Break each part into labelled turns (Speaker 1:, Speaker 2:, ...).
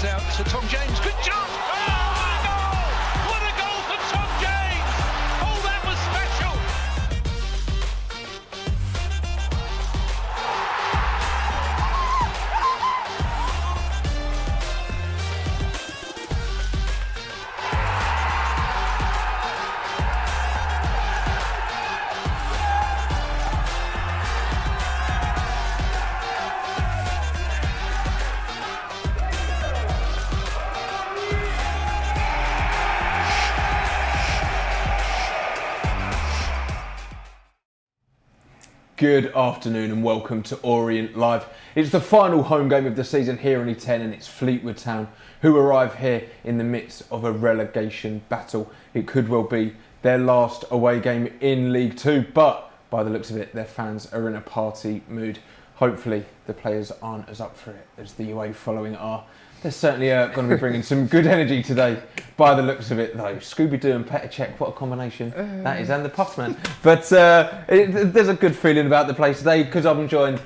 Speaker 1: out to Tom James. Good chance! Oh, what a goal! What a goal for Tom James! Oh, that was special!
Speaker 2: Good afternoon and welcome to Orient Live. It's the final home game of the season here in E10 and it's Fleetwood Town who arrive here in the midst of a relegation battle. It could well be their last away game in League Two, but by the looks of it, their fans are in a party mood. Hopefully the players aren't as up for it as the away following are. They're certainly going to be bringing some good energy today, by the looks of it though. Scooby-Doo and Petr, what a combination that is, and the Puffman. But there's a good feeling about the place today because I'm joined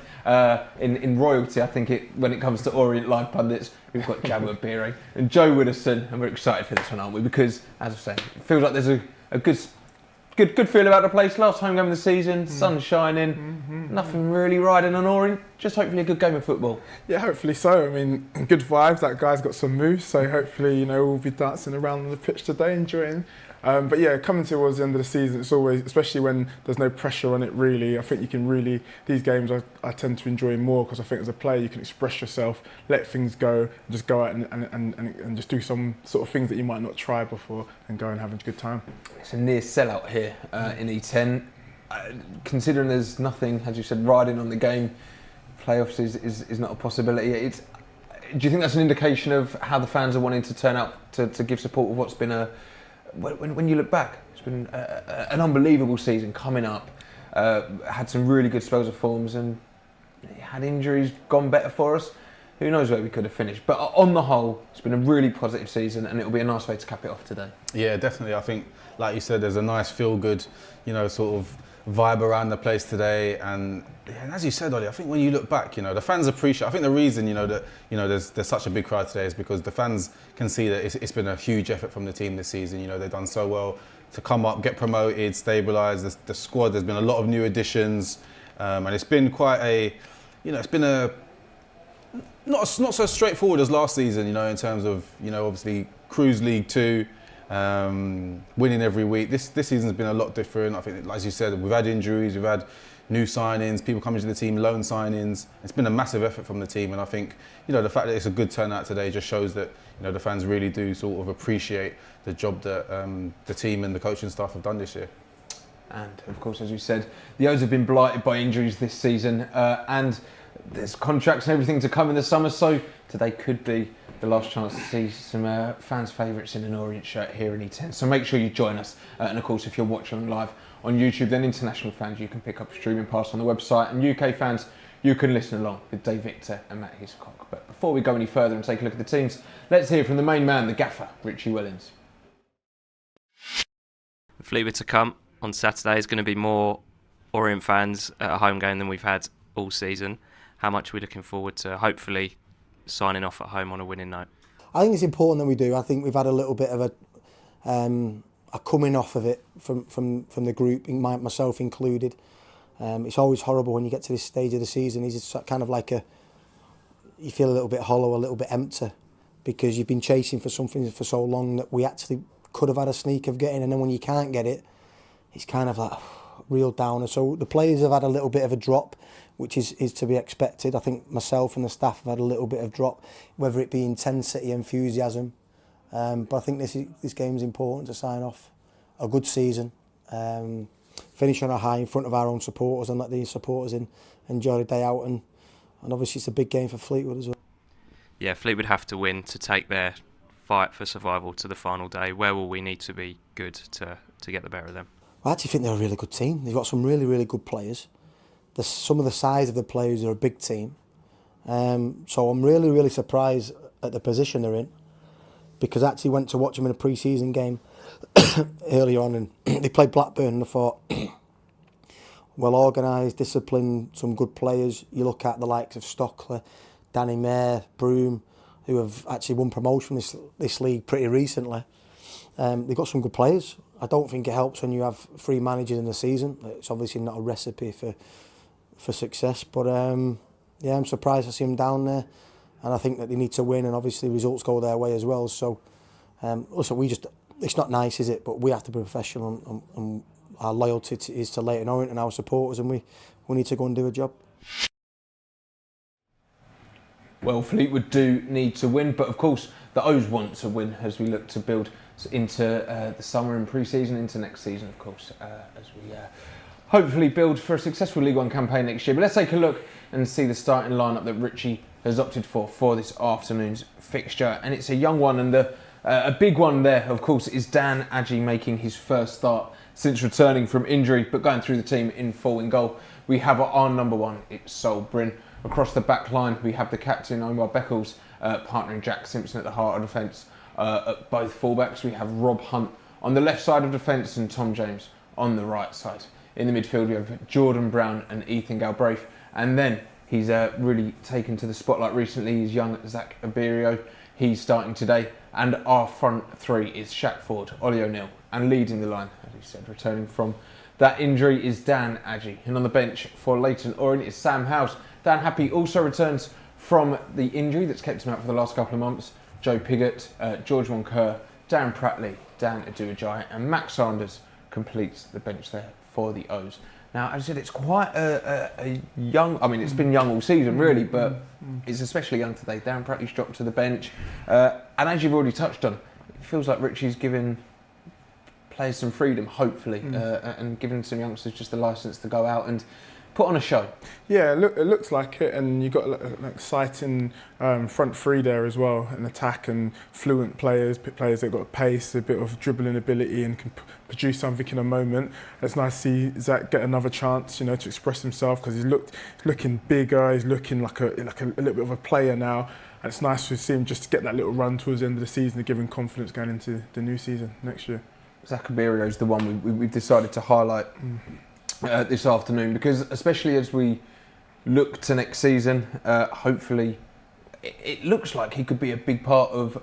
Speaker 2: in royalty, I think, when it comes to Orient Live pundits. We've got Jabo, Ibehre and Joe Widdowson, and we're excited for this one, aren't we? Because, as I say, it feels like there's a good feel about the place. Last home game of the season, sun's shining, nothing really riding on Orient. Just hopefully a good game of football.
Speaker 3: Yeah, hopefully so. I mean, good vibes. That guy's got some moves, so hopefully, we'll be dancing around on the pitch today, enjoying. But yeah, coming towards the end of the season, it's always, especially when there's no pressure on it really, I think you can really, these games I tend to enjoy more because I think as a player you can express yourself, let things go, and just go out and just do some sort of things that you might not try before and go and have a good time.
Speaker 2: It's a near sellout here in E10. Considering there's nothing, as you said, riding on the game, playoffs is not a possibility. Do you think that's an indication of how the fans are wanting to turn out to give support of what's been when you look back, it's been an unbelievable season coming up, had some really good spells of forms and had injuries gone better for us, who knows where we could have finished. But on the whole, it's been a really positive season and it'll be a nice way to cap it off today. Yeah,
Speaker 4: definitely. I think, like you said, there's a nice feel-good, sort of vibe around the place today, and as you said, Ollie, I think when you look back, the fans appreciate. I think the reason that there's such a big crowd today is because the fans can see that it's been a huge effort from the team this season. They've done so well to come up, get promoted, stabilise the squad. There's been a lot of new additions, and it's been quite a, it's been a not so straightforward as last season. In terms of obviously Cruise League 2. Winning every week. This season's been a lot different. I think, as you said, we've had injuries, we've had new signings, people coming to the team, loan signings. It's been a massive effort from the team, and I think the fact that it's a good turnout today just shows that the fans really do sort of appreciate the job that the team and the coaching staff have done this year.
Speaker 2: And of course, as you said, the O's have been blighted by injuries this season, and there's contracts and everything to come in the summer, so today could be the last chance to see some fans' favourites in an Orient shirt here in E10. So make sure you join us. And of course, if you're watching live on YouTube, then international fans, you can pick up a streaming pass on the website. And UK fans, you can listen along with Dave Victor and Matt Hiscock. But before we go any further and take a look at the teams, let's hear from the main man, the gaffer, Richie Wellens.
Speaker 5: Fleetwood to come on Saturday is going to be more Orient fans at a home game than we've had all season. How much are we looking forward to hopefully signing off at home on a winning note?
Speaker 6: I think it's important that we do. I think we've had a little bit of a coming off of it from the group, myself included. It's always horrible when you get to this stage of the season. It's kind of like you feel a little bit hollow, a little bit empty, because you've been chasing for something for so long that we actually could have had a sneak of getting, and then when you can't get it, it's kind of like real downer. So the players have had a little bit of a drop, which is to be expected. I think myself and the staff have had a little bit of drop, whether it be intensity, enthusiasm. But I think this game is important to sign off a good season, finish on a high in front of our own supporters and let these supporters enjoy the day out. And obviously it's a big game for Fleetwood as well.
Speaker 5: Yeah, Fleetwood have to win to take their fight for survival to the final day. Where will we need to be good to get the better of them?
Speaker 6: I actually think they're a really good team. They've got some really, really good players. Some of the size of the players are a big team. So I'm really, really surprised at the position they're in, because I actually went to watch them in a pre-season game early on, and they played Blackburn, and I thought, well organised, disciplined, some good players. You look at the likes of Stockley, Danny Mayer, Broom, who have actually won promotion this league pretty recently. They've got some good players. I don't think it helps when you have 3 managers in the season. It's obviously not a recipe for success, but yeah, I'm surprised to see them down there, and I think that they need to win, and obviously results go their way as well. So also it's not nice, is it? But we have to be professional, and our loyalty is to Leyton Orient and our supporters, and we need to go and do a job.
Speaker 2: Well, Fleetwood do need to win, but of course the O's want to win as we look to build into the summer and pre-season, into next season, of course, as we hopefully build for a successful League One campaign next year. But let's take a look and see the starting lineup that Richie has opted for this afternoon's fixture, and it's a young one, and a big one there, of course, is Dan Adjei making his first start since returning from injury, but going through the team in full. In goal, we have our number one, it's Sol Bryn. Across the back line, we have the captain, Omar Beckles, partnering Jack Simpson at the heart of defence. At both fullbacks, we have Rob Hunt on the left side of defence and Tom James on the right side. In the midfield, we have Jordan Brown and Ethan Galbraith. And then he's really taken to the spotlight recently. He's young Zach Ibehre. He's starting today. And our front three is Shaq Ford, Ollie O'Neill, and leading the line, as he said, returning from that injury, is Dan Adjei. And on the bench for Leyton Orient is Sam Howes. Dan Happy also returns from the injury that's kept him out for the last couple of months. Joe Pigott, George Moncur, Darren Pratley, Dan Aduajai, and Max Sanders completes the bench there for the O's. Now, as I said, it's quite a young... I mean, it's been young all season, really, but it's especially young today. Darren Pratley's dropped to the bench. And as you've already touched on, it feels like Richie's giving players some freedom, hopefully, and giving some youngsters just the licence to go out and put on a show. Yeah,
Speaker 3: it looks like it, and you've got an exciting front three there as well, an attack and fluent players that got pace, a bit of dribbling ability, and can produce something in a moment. It's nice to see Zach get another chance, to express himself, because he's looking bigger, he's looking like a little bit of a player now, and it's nice to see him just get that little run towards the end of the season to give him confidence going into the new season next year.
Speaker 2: Zach Ibehre is the one we've decided to highlight this afternoon, because especially as we look to next season, hopefully it looks like he could be a big part of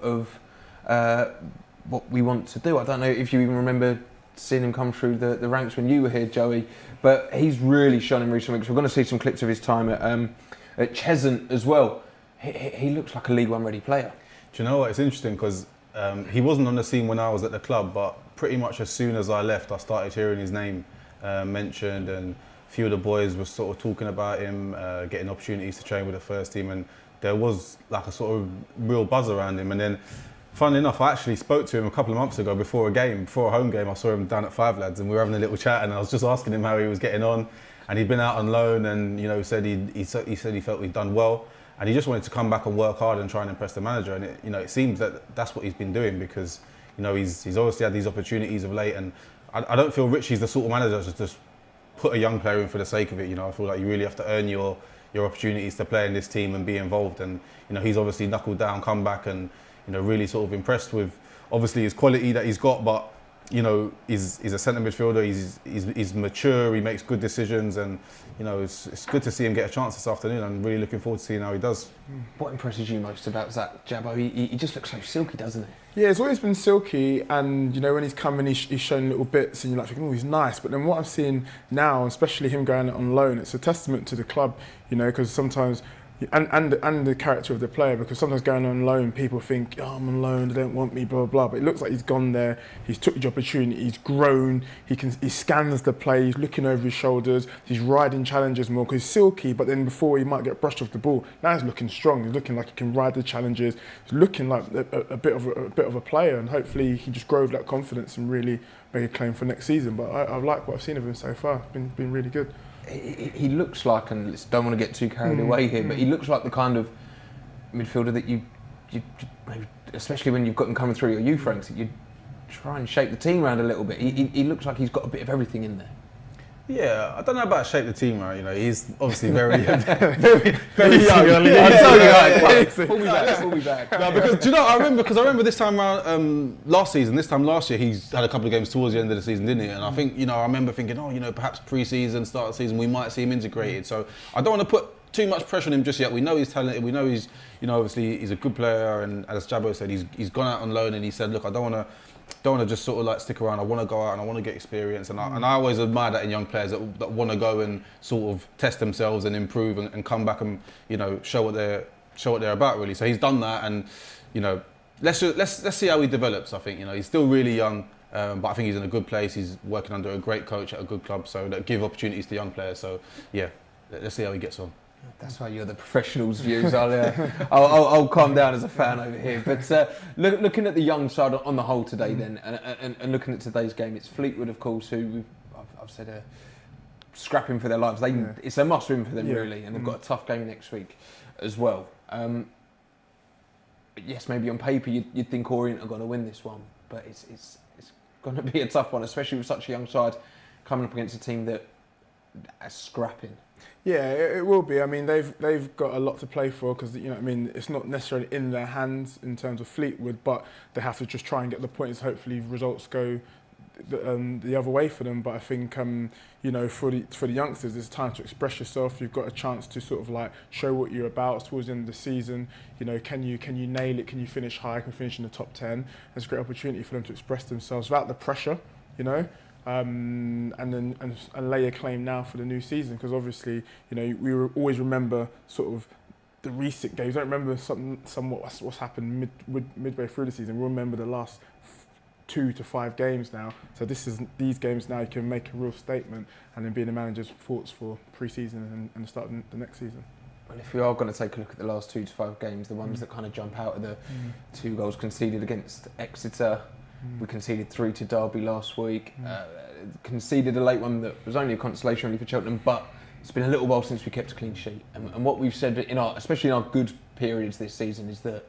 Speaker 2: what we want to do. I don't know if you even remember seeing him come through the ranks when you were here, Joey, but he's really shone in recent weeks. We're going to see some clips of his time at Cheshunt as well. He looks like a League One ready player.
Speaker 4: Do you know what? It's interesting because he wasn't on the scene when I was at the club, but pretty much as soon as I left, I started hearing his name mentioned, and a few of the boys were sort of talking about him getting opportunities to train with the first team, and there was like a sort of real buzz around him. And then, funnily enough, I actually spoke to him a couple of months ago before a home game. I saw him down at Five Lads, and we were having a little chat, and I was just asking him how he was getting on, and he'd been out on loan, and said he said he felt he'd done well, and he just wanted to come back and work hard and try and impress the manager. And it seems that that's what he's been doing, because he's obviously had these opportunities of late, and I don't feel Richie's the sort of manager to just put a young player in for the sake of it. I feel like you really have to earn your opportunities to play in this team and be involved. And he's obviously knuckled down, come back, and really sort of impressed with obviously his quality that he's got. But he's a centre midfielder. He's mature. He makes good decisions, and it's good to see him get a chance this afternoon. I'm really looking forward to seeing how he does.
Speaker 2: What impresses you most about Zach, Jabo? He just looks so silky, doesn't he?
Speaker 3: Yeah, he's always been silky, and when he's coming, he's shown little bits, and you're like thinking, oh, he's nice. But then what I'm seeing now, especially him going on loan, it's a testament to the club, because sometimes, and the character of the player, because sometimes going on loan, people think, oh, I'm on loan, they don't want me, blah, blah, blah. But it looks like he's gone there, he's took the opportunity, he's grown, he scans the play, he's looking over his shoulders, he's riding challenges more, because he's silky, but then before he might get brushed off the ball, now he's looking strong, he's looking like he can ride the challenges, he's looking like a bit of a player, and hopefully he can just grow that confidence and really make a claim for next season. But I like what I've seen of him so far, it's been really good.
Speaker 2: He looks like, and don't want to get too carried away here, but he looks like the kind of midfielder that you maybe, especially when you've got him coming through your youth ranks, that you try and shape the team around a little bit. He looks like he's got a bit of everything in there.
Speaker 4: Yeah, I don't know about shape the team, right? He's obviously very young. We'll
Speaker 2: be back.
Speaker 4: No, because I remember this time around last year, he's had a couple of games towards the end of the season, didn't he? And I think I remember thinking, perhaps pre-season, start of the season, we might see him integrated. So I don't want to put too much pressure on him just yet. We know he's talented. We know he's, obviously he's a good player. And as Jabo said, he's gone out on loan and he said, look, I don't want to just sort of like stick around. I want to go out and I want to get experience. And I always admire that in young players that want to go and sort of test themselves and improve and come back and show what they're about really. So he's done that, and let's see how he develops. I think he's still really young. But I think he's in a good place. He's working under a great coach at a good club, so that give opportunities to young players. So yeah, let's see how he gets on.
Speaker 2: That's why you're the professionals' views. I'll calm down as a fan over here. But looking at the young side on the whole today, then, and looking at today's game, it's Fleetwood, of course, who I've said are scrapping for their lives. It's a must-win for them, really, and they've got a tough game next week as well. Yes, maybe on paper you'd think Orient are going to win this one, but it's going to be a tough one, especially with such a young side coming up against a team that is scrapping.
Speaker 3: Yeah, it will be. I mean, they've got a lot to play for because it's not necessarily in their hands in terms of Fleetwood, but they have to just try and get the points. Hopefully, results go the other way for them. But I think for the youngsters, it's time to express yourself. You've got a chance to sort of like show what you're about towards the end of the season. Can you nail it? Can you finish high? Can you finish in the top 10? It's a great opportunity for them to express themselves without the pressure, and lay a claim now for the new season, because obviously we always remember sort of the recent games. I don't remember somewhat what's happened midway through the season. We'll remember the last 2 to 5 games now. So these games now you can make a real statement and then be the manager's thoughts for pre-season and the start of the next season.
Speaker 2: Well, if we are going to take a look at the last 2 to 5 games, the ones that kind of jump out are the 2 goals conceded against Exeter. We conceded 3 to Derby last week. Conceded a late one that was only a consolation really for Cheltenham, but it's been a little while since we kept a clean sheet. And what we've said especially in our good periods this season, is that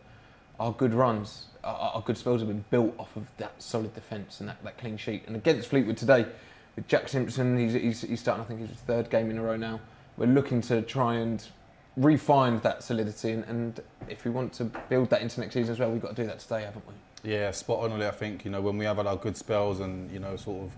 Speaker 2: our good runs, our good spells have been built off of that solid defence and that clean sheet. And against Fleetwood today, with Jack Simpson, he's starting, I think his 3rd game in a row now. We're looking to try and refine that solidity, and if we want to build that into next season as well, we've got to do that today, haven't we?
Speaker 4: Yeah, spot on. I think when we have had our good spells and sort of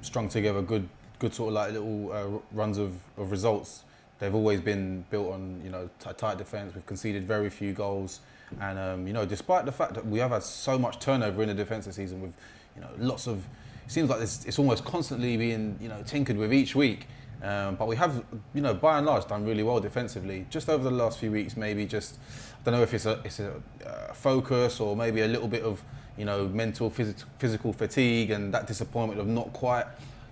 Speaker 4: strung together good sort of like little runs of results, they've always been built on tight defence. We've conceded very few goals, and despite the fact that we have had so much turnover in the defence this season, with lots of, it seems like it's almost constantly being tinkered with each week. But we have, by and large, done really well defensively. Just over the last few weeks, maybe just, I don't know if it's a focus or maybe a little bit of, mental, physical fatigue and that disappointment of not quite,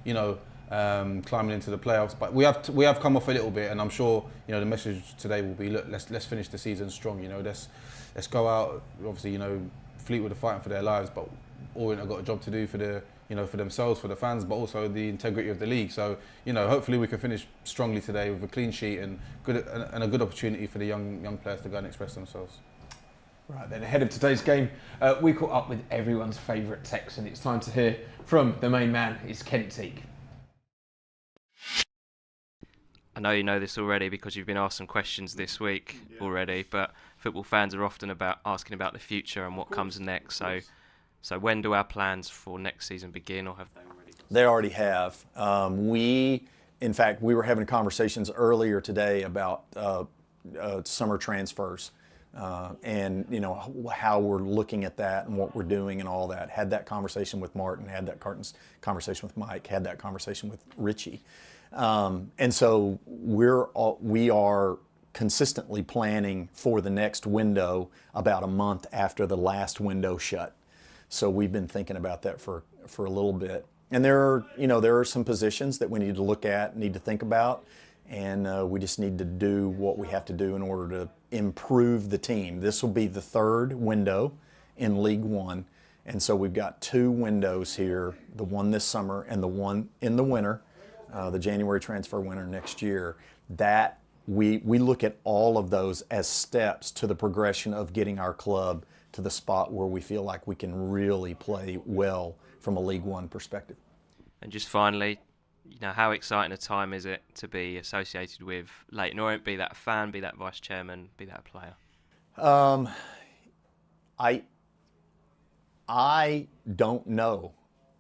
Speaker 4: climbing into the playoffs. But we have come off a little bit, and I'm sure, the message today will be, look, let's finish the season strong. Let's go out. Obviously, Fleetwood are fighting for their lives, but Orient have got a job to do for for themselves, for the fans, but also the integrity of the league. So, hopefully we can finish strongly today with a clean sheet and a good opportunity for the young players to go and express themselves.
Speaker 2: Right then, ahead of today's game, we caught up with everyone's favourite Texan. It's time to hear from the main man. It's Kent Teague.
Speaker 5: I know you know this already because you've been asked some questions this week already, but football fans are often asking about the future and what comes next. So when do our plans for next season begin, or have they already?
Speaker 7: They already have. In fact, we were having conversations earlier today about summer transfers and how we're looking at that and what we're doing and all that. Had that conversation with Martin, had that conversation with Mike, had that conversation with Richie, and so we are consistently planning for the next window about a month after the last window shut. So we've been thinking about that for a little bit. And there are some positions that we need to look at, need to think about, and we just need to do what we have to do in order to improve the team. This will be the 3rd window in League One, and so we've got 2 windows here, the one this summer and the one in the winter, the January transfer winter next year. That we look at all of those as steps to the progression of getting our club to the spot where we feel like we can really play well from a League One perspective.
Speaker 5: And just finally, how exciting a time is it to be associated with Leyton Orient, be that a fan, be that vice chairman, be that a player?
Speaker 7: I don't know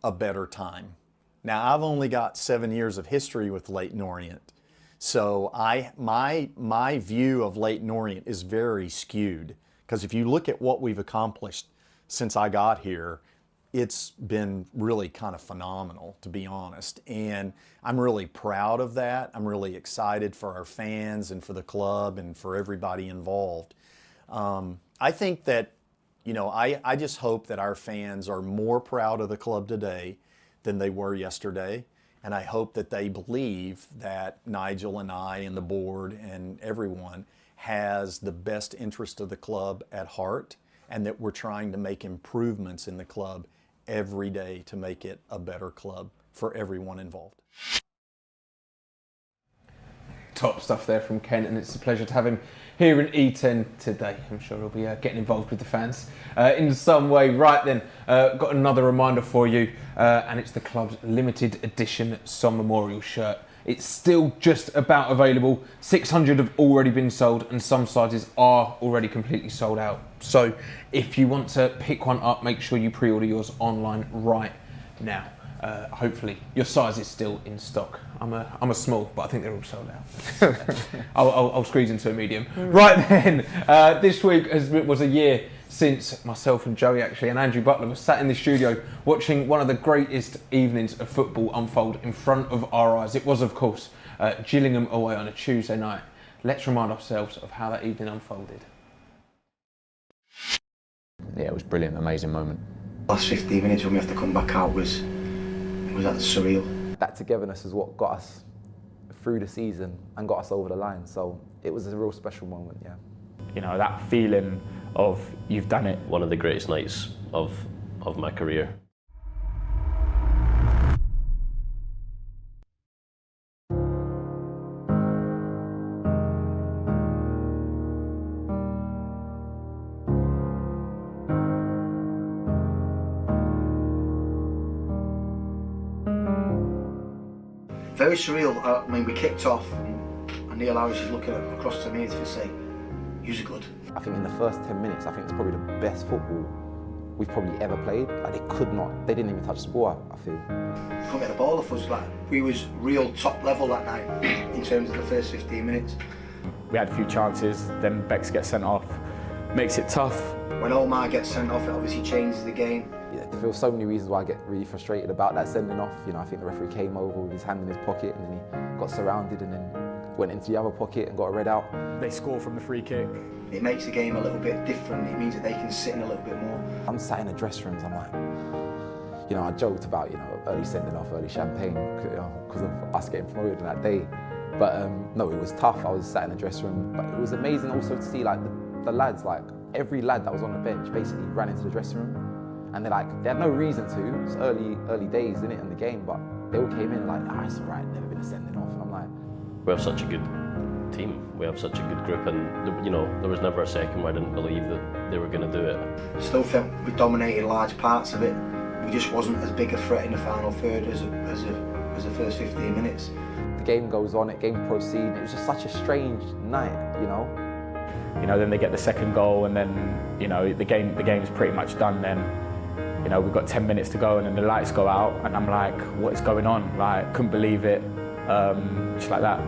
Speaker 7: a better time. Now, I've only got 7 years of history with Leyton Orient, So my view of Leyton Orient is very skewed, because if you look at what we've accomplished since I got here, it's been really kind of phenomenal, to be honest. And I'm really proud of that. I'm really excited for our fans and for the club and for everybody involved. I think that, I just hope that our fans are more proud of the club today than they were yesterday. And I hope that they believe that Nigel and I and the board and everyone has the best interest of the club at heart, and that we're trying to make improvements in the club every day to make it a better club for everyone involved.
Speaker 2: Top stuff there from Kent, and it's a pleasure to have him here in E10 today. I'm sure he'll be getting involved with the fans in some way. Right then, got another reminder for you, and it's the club's limited edition Son Memorial shirt. It's still just about available. 600 have already been sold, and some sizes are already completely sold out. So if you want to pick one up, make sure you pre-order yours online right now. Hopefully your size is still in stock. I'm a small, but I think they're all sold out. I'll squeeze into a medium. Right then, this week was a year since myself and Joey and Andrew Butler were sat in the studio watching one of the greatest evenings of football unfold in front of our eyes. It was, of course, Gillingham away on a Tuesday night. Let's remind ourselves of how that evening unfolded.
Speaker 8: Yeah, it was brilliant, amazing moment.
Speaker 9: Last 15 minutes when we have to come back out was surreal.
Speaker 10: That togetherness is what got us through the season and got us over the line. So it was a real special moment, yeah.
Speaker 11: That feeling of you've done it.
Speaker 12: One of the greatest nights of my career.
Speaker 9: Very surreal. We kicked off and Neil Harris is looking across to me to say, "You're good."
Speaker 10: I think in the first 10 minutes, I think it's probably the best football we've probably ever played. Like they didn't even touch the ball, I feel.
Speaker 9: Couldn't get the ball off us. We was real top level that night in terms of the first 15 minutes.
Speaker 11: We had a few chances, then Bex gets sent off, makes it tough.
Speaker 9: When Omar gets sent off, it obviously changes the game.
Speaker 10: Yeah, there were so many reasons why I get really frustrated about that sending off. I think the referee came over with his hand in his pocket and then he got surrounded and then went into the other pocket and got a red out.
Speaker 11: They score from the free kick.
Speaker 9: It makes the game a little bit different. It means that they can sit in a little bit more.
Speaker 10: I'm sat in the dressing rooms, I'm like, I joked about, early sending off, early champagne, because of us getting promoted on that day. But no, it was tough. I was sat in the dressing room. But it was amazing also to see the lads, every lad that was on the bench basically ran into the dressing room. And they had no reason to. It's early days, isn't it, in the game, but they all came in it's all right, never been a sending off. And I'm like,
Speaker 12: we have such a good team. We have such a good group, and there was never a second where I didn't believe that they were going to do it.
Speaker 9: Still felt we dominated large parts of it. We just wasn't as big a threat in the final third as the first 15 minutes.
Speaker 10: The game goes on, game proceeds. It was just such a strange night,
Speaker 11: Then they get the second goal, and then the game's pretty much done. Then we've got 10 minutes to go, and then the lights go out, and I'm like, what is going on? Couldn't believe it, just like that.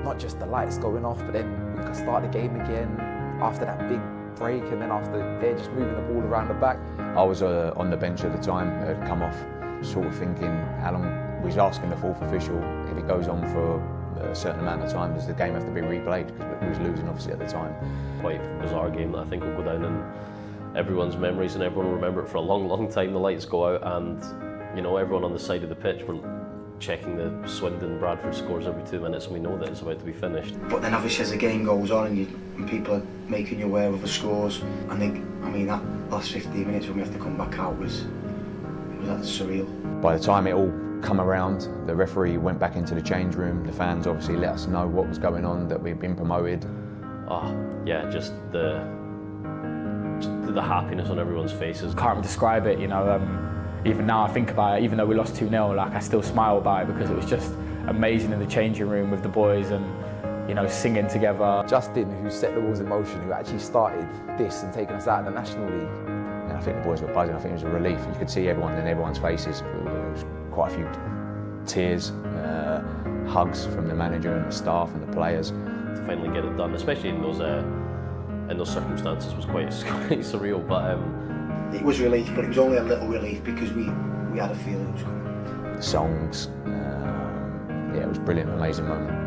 Speaker 10: Not just the lights going off, but then we could start the game again after that big break, and then after they're just moving the ball around the back.
Speaker 8: I was on the bench at the time, had come off, sort of thinking how long, we was asking the fourth official if it goes on for a certain amount of time, does the game have to be replayed? Because we was losing obviously at the time.
Speaker 12: Quite a bizarre game that I think will go down in everyone's memories, and everyone will remember it for a long, long time. The lights go out, and everyone on the side of the pitch were checking the Swindon Bradford scores every 2 minutes, and we know that it's about to be finished.
Speaker 9: But then obviously as the game goes on and people are making you aware of the scores, that last 15 minutes when we have to come back out was surreal.
Speaker 8: By the time it all come around, the referee went back into the change room. The fans obviously let us know what was going on, that we'd been promoted.
Speaker 12: Just the happiness on everyone's faces.
Speaker 11: Can't describe it, Even now I think about it, even though we lost 2-0, I still smile about it because it was just amazing in the changing room with the boys and, singing together.
Speaker 10: Justin, who set the wheels in motion, who actually started this and taken us out of the National League.
Speaker 8: And I think the boys were buzzing. I think it was a relief. You could see everyone in everyone's faces. There was quite a few tears, hugs from the manager and the staff and the players.
Speaker 12: To finally get it done, especially in those circumstances, was quite surreal. But
Speaker 9: it was relief, but it was only a little relief because we had a feeling it was coming.
Speaker 8: The songs, yeah, it was brilliant, amazing moment.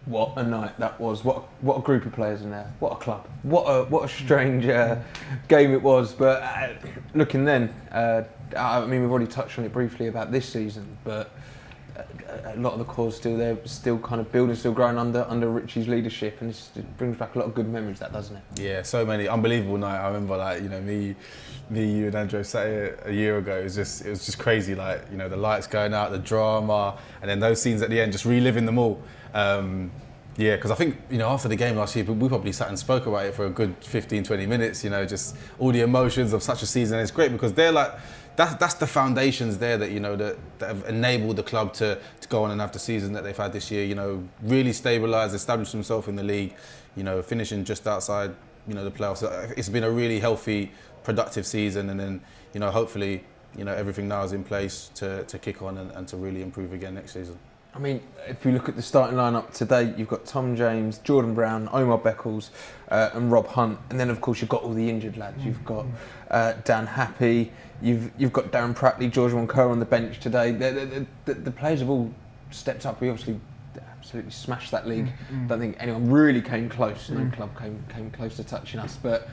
Speaker 2: What a night that was! What a group of players in there! What a club! What a strange game it was. But looking then, I mean, we've already touched on it briefly about this season, but a lot of the core's still there, still kind of building, still growing under Richie's leadership, and it brings back a lot of good memories. That doesn't it?
Speaker 4: Yeah, so many unbelievable night. I remember, like, you know, me, you, and Andrew sat here a year ago. It was just crazy. Like, you know, the lights going out, the drama, and then those scenes at the end, just reliving them all. Yeah, because I think, you know, after the game last year, we probably sat and spoke about it for a good 15, 20 minutes, you know, just all the emotions of such a season. And it's great because they're like, that's the foundations there that, you know, that have enabled the club to go on and have the season that they've had this year, you know, really stabilised, established themselves in the league, you know, finishing just outside, you know, the playoffs. It's been a really healthy, productive season, and then, you know, hopefully, you know, everything now is in place to kick on and to really improve again next season.
Speaker 2: I mean, if you look at the starting lineup today, you've got Tom James, Jordan Brown, Omar Beckles, and Rob Hunt, and then of course you've got all the injured lads. You've got Dan Happy, you've got Darren Pratley, George Wonker on the bench today. The players have all stepped up. We obviously absolutely smashed that league. Don't think anyone really came close. No club came close to touching us, but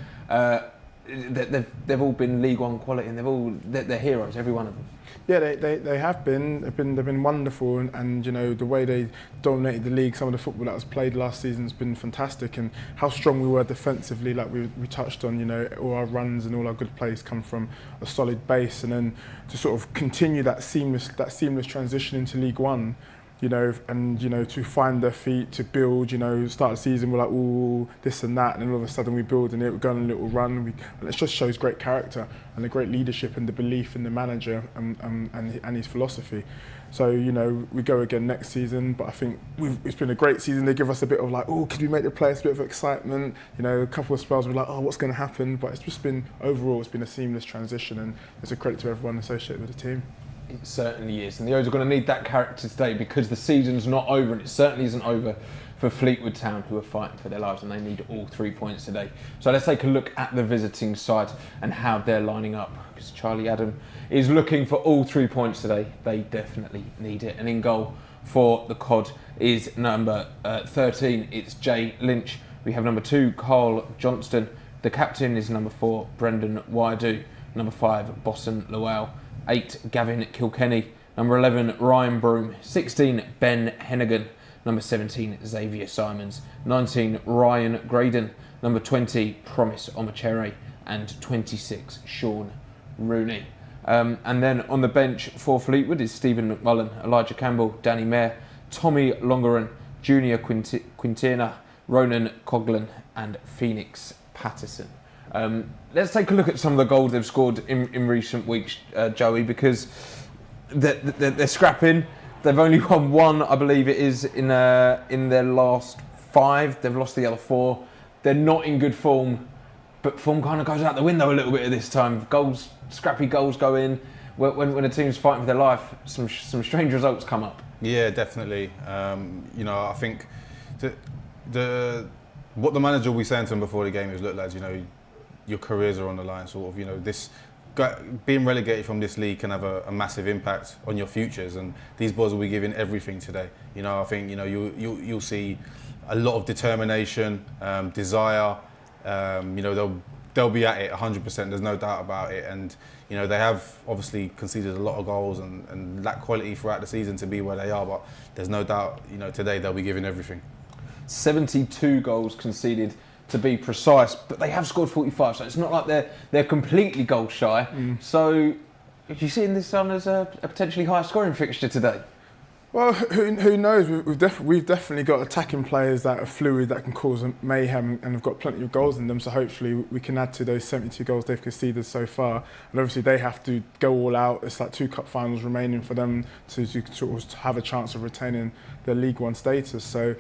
Speaker 2: they've all been League One quality, and they're heroes, every one of them.
Speaker 3: Yeah, they have been. They've been wonderful, and you know, the way they dominated the league, some of the football that was played last season has been fantastic, and how strong we were defensively, like we touched on. You know, all our runs and all our good plays come from a solid base, and then to sort of continue that seamless transition into League One. You know, and you know, to find their feet, to build. You know, start the season we're like, ooh, this and that, and then all of a sudden we build and we're going on a little run. And it just shows great character and the great leadership and the belief in the manager and his philosophy. So you know, we go again next season, but I think it's been a great season. They give us a bit of like, oh, could we make the players a bit of excitement? You know, a couple of spells we're like, oh, what's going to happen? But it's just been overall, it's been a seamless transition, and it's a credit to everyone associated with the team.
Speaker 2: It certainly is, and the O's are going to need that character today because the season's not over, and it certainly isn't over for Fleetwood Town, who are fighting for their lives, and they need all 3 points today. So let's take a look at the visiting side and how they're lining up, because Charlie Adam is looking for all 3 points today. They definitely need it. And in goal for the Cod is number 13, it's Jay Lynch. We have number 2, Carl Johnston. The captain is number 4, Brendan Waidu. Number 5, Boston Lowell. 8, Gavin Kilkenny. Number 11, Ryan Broom. 16, Ben Hennigan. Number 17, Xavier Simons. 19, Ryan Graydon. Number 20, Promise Omachere. And 26, Sean Rooney. And then on the bench for Fleetwood is Stephen McMullen, Elijah Campbell, Danny Mayer, Tommy Longeran, Junior Quintana, Ronan Coughlin and Phoenix Patterson. Let's take a look at some of the goals they've scored in recent weeks, Joey, because they're scrapping. They've only won one, I believe it is, in their last 5. They've lost the other 4. They're not in good form, but form kind of goes out the window a little bit at this time. Scrappy goals go in. When a team's fighting for their life, some strange results come up. Yeah, definitely. I think what the manager will be saying to them before the game is, look, lads, your careers are on the line. Sort of, this being relegated from this league can have a massive impact on your futures, and these boys will be giving everything today. I think you'll see a lot of determination, desire. They'll be at it 100%. There's no doubt about it, and they have obviously conceded a lot of goals and lack quality throughout the season to be where they are. But there's no doubt, today they'll be giving everything. 72 goals conceded, to be precise, but they have scored 45, so it's not like they're completely goal shy. So, do you see this one as a potentially higher scoring fixture today?
Speaker 3: Well, who knows? We've definitely got attacking players that are fluid, that can cause mayhem, and have got plenty of goals in them. So hopefully we can add to those 72 goals they've conceded so far. And obviously they have to go all out. It's like 2 cup finals remaining for them to sort of have a chance of retaining their League One status. So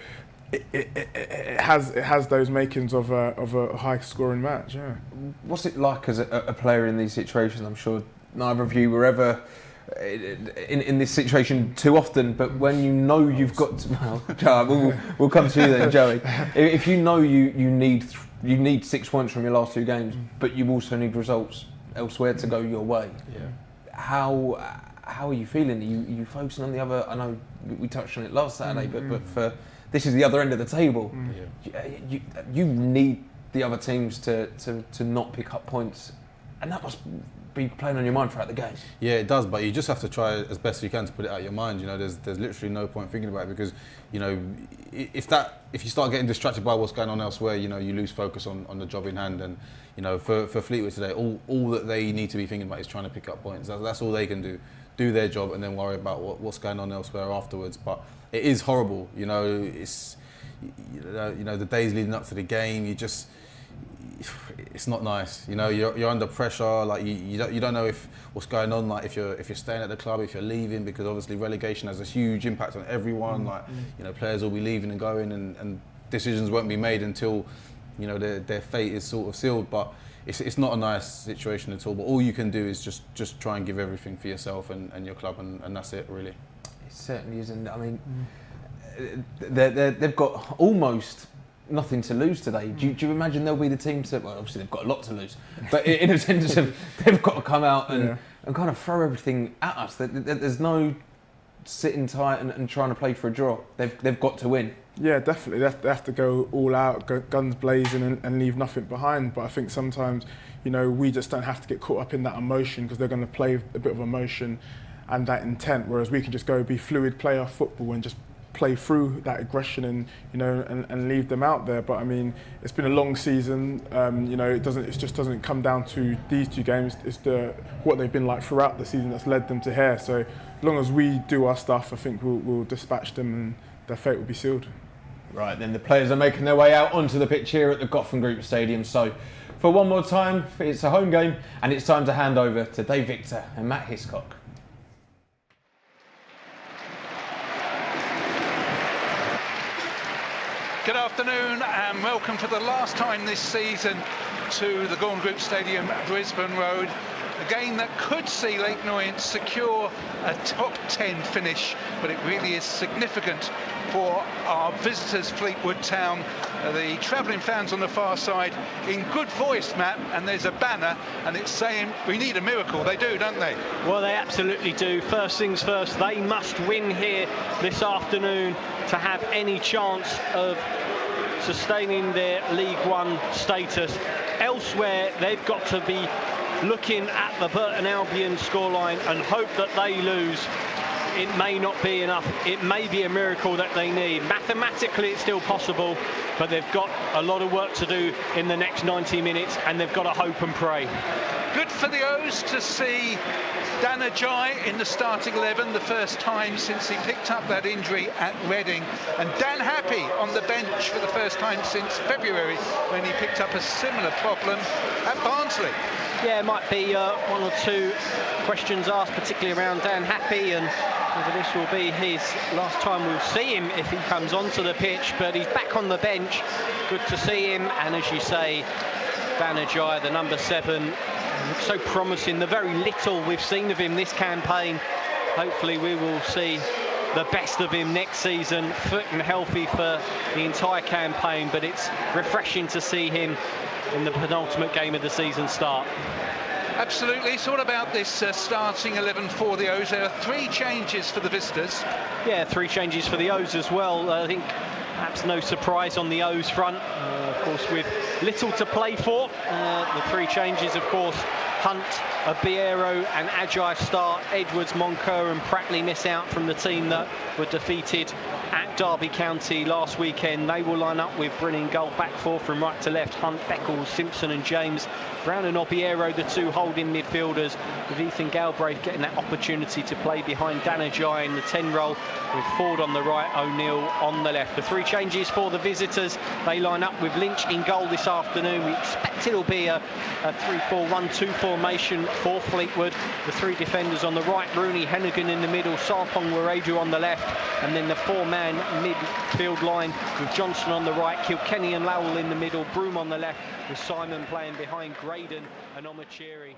Speaker 3: it has those makings of a high scoring match. Yeah. What's it like as a player in these situations? I'm sure neither of you were ever in this situation too often, but when you've got to, we'll come to you then, Joey. If you need 6 points from your last 2 games, but you also need results elsewhere to go your way. Yeah. How are you feeling? Are you focusing on the other? I know we touched on it last Saturday, but for this is the other end of the table. You need the other teams to not pick up points, and that must be playing on your mind throughout the game. Yeah, it does, but you just have to try as best you can to put it out of your mind. There's literally no point thinking about it, because if you start getting distracted by what's going on elsewhere, you lose focus on the job in hand. And for Fleetwood today, all that they need to be thinking about is trying to pick up points. That's all they can do their job, and then worry about what's going on elsewhere afterwards. But it is horrible, it's the days leading up to the game, it's not nice. You're under pressure. Like you don't know if what's going on. Like if you're staying at the club, if you're leaving, because obviously relegation has a huge impact on everyone. Players will be leaving and going, and decisions won't be made until their fate is sort of sealed. But it's not a nice situation at all. But all you can do is just try and give everything for yourself and your club, and that's it really. It certainly isn't. I mean, they've got almost nothing to lose today. Do you imagine they'll be the team to? Well, obviously they've got a lot to lose, but in a sense of they've got to come out and kind of throw everything at us. There's no sitting tight and trying to play for a draw. They've got to win. Yeah, definitely. They have to go all out, guns blazing, and leave nothing behind. But I think sometimes, we just don't have to get caught up in that emotion, because they're going to play a bit of emotion and that intent, whereas we can just go be fluid, play our football, and just play through that aggression and leave them out there. But I mean, it's been a long season. It just doesn't come down to these 2 games. It's what they've been like throughout the season that's led them to here. So as long as we do our stuff, I think we'll dispatch them and their fate will be sealed. Right, then the players are making their way out onto the pitch here at the Gaughan Group Stadium. So for one more time, it's a home game, and it's time to hand over to Dave Victor and Matt Hiscock.
Speaker 1: Good afternoon and welcome for the last time this season to the Gaughan Group Stadium, Brisbane Road. A game that could see Leyton Orient secure a top 10 finish, but it really is significant for our visitors, Fleetwood Town. The travelling fans on the far side in good voice, Matt, and there's a banner and it's saying we need a miracle. They do, don't they?
Speaker 13: Well, they absolutely do. First things first, they must win here this afternoon to have any chance of sustaining their League One status. Elsewhere, they've got to be looking at the Burton Albion scoreline and hope that they lose. It may not be enough. It may be a miracle that they need. Mathematically, it's still possible, but they've got a lot of work to do in the next 90 minutes, and they've got to hope and pray.
Speaker 1: Good for the O's to see Dan Ajayi in the starting 11, the first time since he picked up that injury at Reading, and Dan Happy on the bench for the first time since February when he picked up a similar problem at Barnsley.
Speaker 13: Yeah, it might be one or two questions asked, particularly around Dan Happy, and whether this will be his last time we'll see him if he comes onto the pitch, but he's back on the bench. Good to see him, and as you say, Dan Ajayi, the number 7, looks so promising. The very little we've seen of him this campaign, hopefully we will see the best of him next season, fit and healthy for the entire campaign, but it's refreshing to see him in the penultimate game of the season start.
Speaker 1: Absolutely. So what about this starting 11 for the O's? There are 3 changes for the visitors.
Speaker 13: Yeah, 3 changes for the O's as well. I think perhaps no surprise on the O's front. Of course, with little to play for. The 3 changes, of course, Hunt, Ibehre and Ajayi start. Edwards, Moncur and Pratley miss out from the team that were defeated at Derby County last weekend. They will line up with Brennan Gold back 4 from right to left. Hunt, Beckles, Simpson and James. Brown and Ibehre, the 2 holding midfielders, with Ethan Galbraith getting that opportunity to play behind Dan Ajayi in the 10 role, with Ford on the right, O'Neill on the left. The 3 changes for the visitors. They line up with Lynch in goal this afternoon. We expect it'll be a 3-4-1-2 formation for Fleetwood. The 3 defenders on the right, Rooney, Hennigan in the middle, Sarpong, Waredu on the left, and then the 4-man midfield line with Johnson on the right, Kilkenny and Lowell in the middle, Broom on the left, with Simon playing behind Graydon and Omachiri.